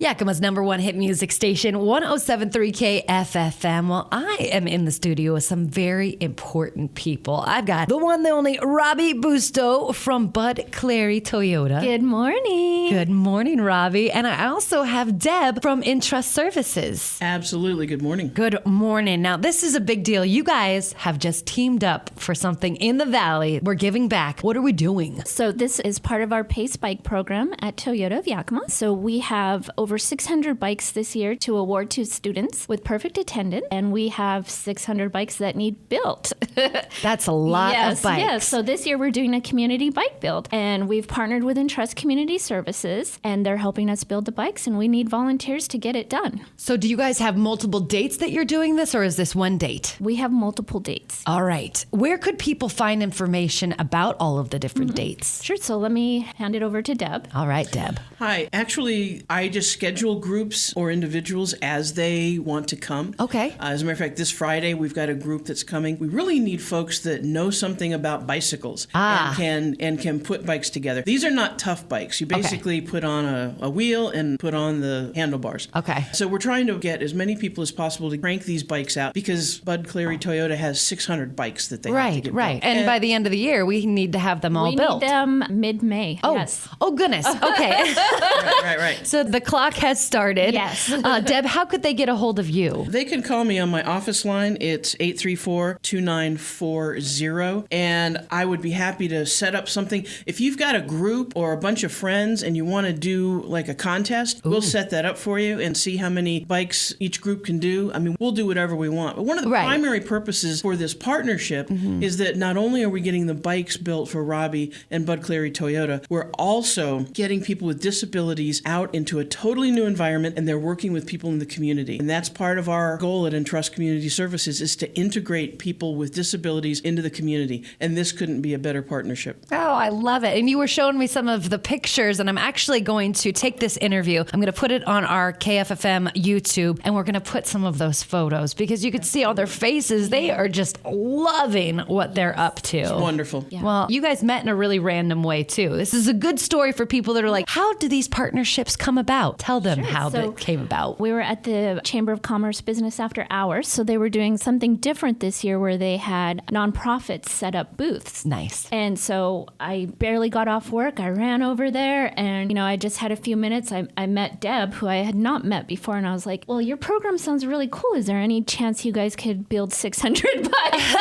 Yakima's number one hit music station, 107.3 KFFM. Well, I am in the studio with some very important people. I've got the one, the only Robbie Busto from Bud Clary Toyota. Good morning. Good morning, Robbie. And I also have Deb from Entrust Services. Absolutely. Good morning. Good morning. Now, this is a big deal. You guys have just teamed up for something in the Valley. We're giving back. What are we doing? So this is part of our Pace Bike program at Toyota of Yakima. So we have over 600 bikes this year to award to students with perfect attendance, and we have 600 bikes that need built. That's a lot of bikes. Yes. So this year we're doing a community bike build, and we've partnered with Entrust Community Services, and they're helping us build the bikes, and we need volunteers to get it done. So do you guys have multiple dates that you're doing this, or is this one date? We have multiple dates. All right. Where could people find information about all of the different dates? Sure. So let me hand it over to Deb. All right, Deb. Hi. Actually, I just schedule groups or individuals as they want to come. Okay. As a matter of fact, this Friday, we've got a group that's coming. We really need folks that know something about bicycles and can put bikes together. These are not tough bikes. You basically put on a wheel and put on the handlebars. Okay. So we're trying to get as many people as possible to crank these bikes out because Bud Clary Toyota has 600 bikes that they have to get built. And by the end of the year, we need to have them all built. We need them mid-May. Oh, yes. Oh, goodness. Okay. Right. So the clock has started. Yes. Deb, how could they get a hold of you? They can call me on my office line. It's 834-2940. And I would be happy to set up something. If you've got a group or a bunch of friends and you want to do like a contest, we'll set that up for you and see how many bikes each group can do. I mean, we'll do whatever we want. But one of the primary purposes for this partnership is that not only are we getting the bikes built for Robbie and Bud Clary Toyota, we're also getting people with disabilities out into a totally new environment, and they're working with people in the community. And that's part of our goal at Entrust Community Services is to integrate people with disabilities into the community. And this couldn't be a better partnership. Oh, I love it. And you were showing me some of the pictures, and I'm actually going to take this interview. I'm going to put it on our KFFM YouTube, and we're going to put some of those photos because you could see all their faces. They are just loving what they're up to. It's wonderful. Yeah. Well, you guys met in a really random way, too. This is a good story for people that are like, how do these partnerships come about? Tell them how that came about. We were at the Chamber of Commerce Business After Hours, so they were doing something different this year where they had nonprofits set up booths. Nice. And so I barely got off work. I ran over there and, I just had a few minutes. I met Deb, who I had not met before, and I was like, well, your program sounds really cool. Is there any chance you guys could build 600 bikes?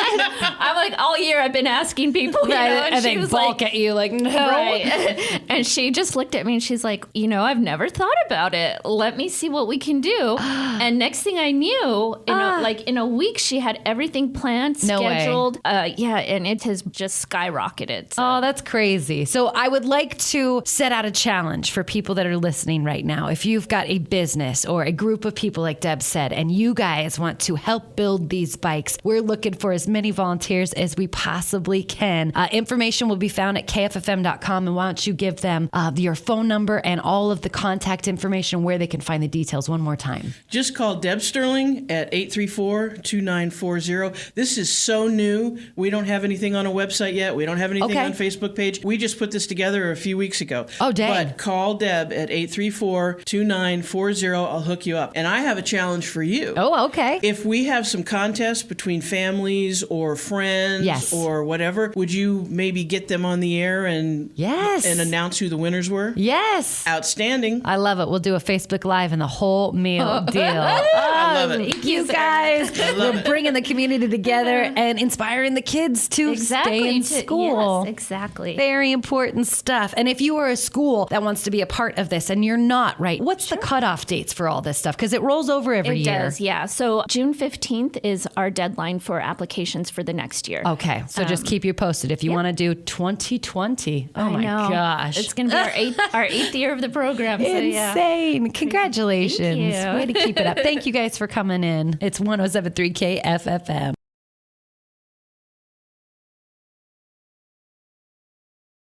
I'm like, all year I've been asking people, and she they was balk at you like, no. Right. And she just looked at me and she's like, I've never thought about it. Let me see what we can do. And next thing I knew, in a week, she had everything planned, scheduled. And it has just skyrocketed. So. Oh, that's crazy. So I would like to set out a challenge for people that are listening right now. If you've got a business or a group of people, like Deb said, and you guys want to help build these bikes, we're looking for as many volunteers as we possibly can. Information will be found at kffm.com. And why don't you give them your phone number and all of the contact information where they can find the details one more time. Just call Deb Sterling at 834-2940. This is so new. We don't have anything on a website yet. We don't have anything on Facebook page. We just put this together a few weeks ago. Oh, dang. But call Deb at 834-2940. I'll hook you up. And I have a challenge for you. Oh, okay. If we have some contests between families or friends or whatever, would you maybe get them on the air and announce who the winners were? Yes. Outstanding. I love it. We'll do a Facebook Live and the whole meal deal. I love it. Thank you guys. We're bringing the community together and inspiring the kids to stay in school. Yes, exactly. Very important stuff. And if you are a school that wants to be a part of this and you're not, what's the cutoff dates for all this stuff? Because it rolls over every year. It does, yeah. So June 15th is our deadline for applications for the next year. Okay. So just keep you posted if you want to do 2020. Oh, my gosh. It's going to be our eighth year of the program. So Insane. Congratulations. Thank you. Way to keep it up. Thank you guys for coming in. It's 107.3 KFFM.